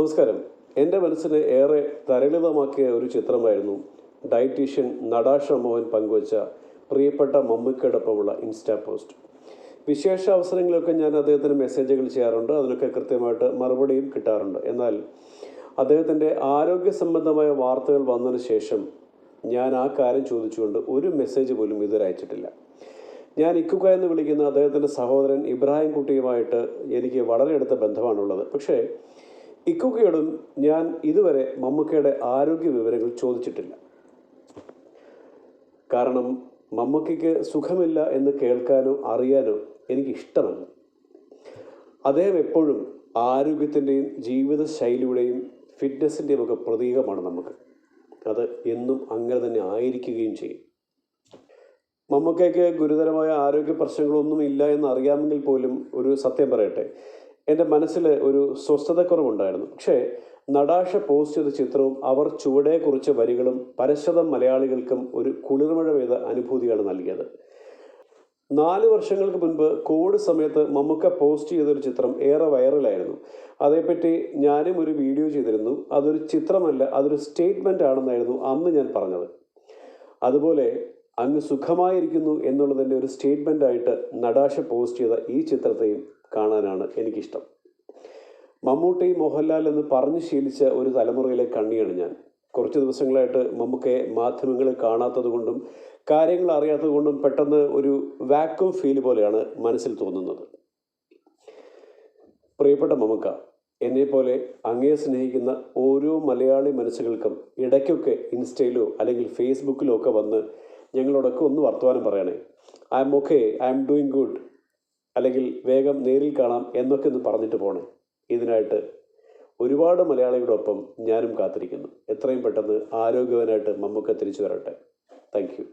നമസ്കാരം. എൻ്റെ മനസ്സിനെ ഏറെ തരളിതമാക്കിയ ഒരു ചിത്രമായിരുന്നു ഡയറ്റീഷ്യൻ നടാഷ മോഹൻ പങ്കുവച്ച പ്രിയപ്പെട്ട മമ്മൂക്കയോടൊപ്പമുള്ള ഇൻസ്റ്റാ പോസ്റ്റ്. വിശേഷ അവസരങ്ങളിലൊക്കെ ഞാൻ അദ്ദേഹത്തിന് മെസ്സേജുകൾ ചെയ്യാറുണ്ട്, അതിനൊക്കെ കൃത്യമായിട്ട് മറുപടിയും കിട്ടാറുണ്ട്. എന്നാൽ അദ്ദേഹത്തിൻ്റെ ആരോഗ്യ സംബന്ധമായ വാർത്തകൾ വന്നതിന് ശേഷം ഞാൻ ആ കാര്യം ചോദിച്ചുകൊണ്ട് ഒരു മെസ്സേജ് പോലും ഇതുവരെ അയച്ചിട്ടില്ല. ഞാൻ ഇക്കുക്ക എന്ന് വിളിക്കുന്ന അദ്ദേഹത്തിൻ്റെ സഹോദരൻ ഇബ്രാഹിം കുട്ടിയുമായിട്ട് എനിക്ക് വളരെ അടുത്ത ബന്ധമാണുള്ളത്. പക്ഷേ ഇക്കുക്കയോടും ഞാൻ ഇതുവരെ മമ്മൂക്കയുടെ ആരോഗ്യ വിവരങ്ങൾ ചോദിച്ചിട്ടില്ല. കാരണം മമ്മൂക്കയ്ക്ക് സുഖമില്ല എന്ന് കേൾക്കാനോ അറിയാനോ എനിക്കിഷ്ടമല്ല. അദ്ദേഹം എപ്പോഴും ആരോഗ്യത്തിൻ്റെയും ജീവിതശൈലിയുടെയും ഫിറ്റ്നസിൻ്റെയും ഒക്കെ പ്രതീകമാണ് നമുക്ക്. അത് എന്നും അങ്ങനെ തന്നെ ആയിരിക്കുകയും ചെയ്യും. മമ്മൂക്കയ്ക്ക് ഗുരുതരമായ ആരോഗ്യ പ്രശ്നങ്ങളൊന്നും ഇല്ല എന്ന് അറിയാമെങ്കിൽ പോലും ഒരു സത്യം പറയട്ടെ, എൻ്റെ മനസ്സിൽ ഒരു സ്വസ്ഥതക്കുറവുണ്ടായിരുന്നു. പക്ഷേ നടാഷ പോസ്റ്റ് ചെയ്ത ചിത്രവും അവർ ചുവടെ കുറിച്ച വരികളും പരശതം മലയാളികൾക്കും ഒരു കുളിർമഴ പെയ്ത അനുഭൂതിയാണ് നൽകിയത്. 4 വർഷങ്ങൾക്ക് മുൻപ് കോവിഡ് സമയത്ത് മമ്മൂക്ക പോസ്റ്റ് ചെയ്തൊരു ചിത്രം ഏറെ വൈറലായിരുന്നു. അതേപ്പറ്റി ഞാനും ഒരു വീഡിയോ ചെയ്തിരുന്നു. അതൊരു ചിത്രമല്ല, അതൊരു സ്റ്റേറ്റ്മെൻ്റ് ആണെന്നായിരുന്നു അന്ന് ഞാൻ പറഞ്ഞത്. അതുപോലെ അങ്ങ് സുഖമായിരിക്കുന്നു എന്നുള്ളതിൻ്റെ ഒരു സ്റ്റേറ്റ്മെൻ്റായിട്ട് നടാഷ പോസ്റ്റ് ചെയ്ത ഈ ചിത്രത്തെയും കാണാനാണ് എനിക്കിഷ്ടം. മമ്മൂട്ടി, മോഹൻലാൽ എന്ന് പറഞ്ഞ് ശീലിച്ച ഒരു തലമുറയിലെ കണ്ണിയാണ് ഞാൻ. കുറച്ച് ദിവസങ്ങളായിട്ട് മമ്മൂക്കയെ മാധ്യമങ്ങളിൽ കാണാത്തത് കൊണ്ടും കാര്യങ്ങൾ അറിയാത്തത് കൊണ്ടും പെട്ടെന്ന് ഒരു വാക്യൂം ഫീൽ പോലെയാണ് മനസ്സിൽ തോന്നുന്നത്. പ്രിയപ്പെട്ട മമ്മൂക്ക, എന്നെപ്പോലെ അങ്ങയെ സ്നേഹിക്കുന്ന ഓരോ മലയാളി മനസ്സുകൾക്കും ഇടയ്ക്കൊക്കെ ഇൻസ്റ്റയിലോ അല്ലെങ്കിൽ ഫേസ്ബുക്കിലോ ഒക്കെ വന്ന് ഞങ്ങളോടൊക്കെ ഒന്ന് വർത്തമാനം പറയണേ. I M okay, I am doing good, അല്ലെങ്കിൽ വേഗം നേരിൽ കാണാം എന്നൊക്കെ ഒന്ന് പറഞ്ഞിട്ട് പോണേ. ഇതിനായിട്ട് ഒരുപാട് മലയാളികളോടൊപ്പം ഞാനും കാത്തിരിക്കുന്നു. എത്രയും പെട്ടെന്ന് ആരോഗ്യവാനായിട്ട് മമ്മൂക്ക തിരിച്ചു വരട്ടെ. Thank you.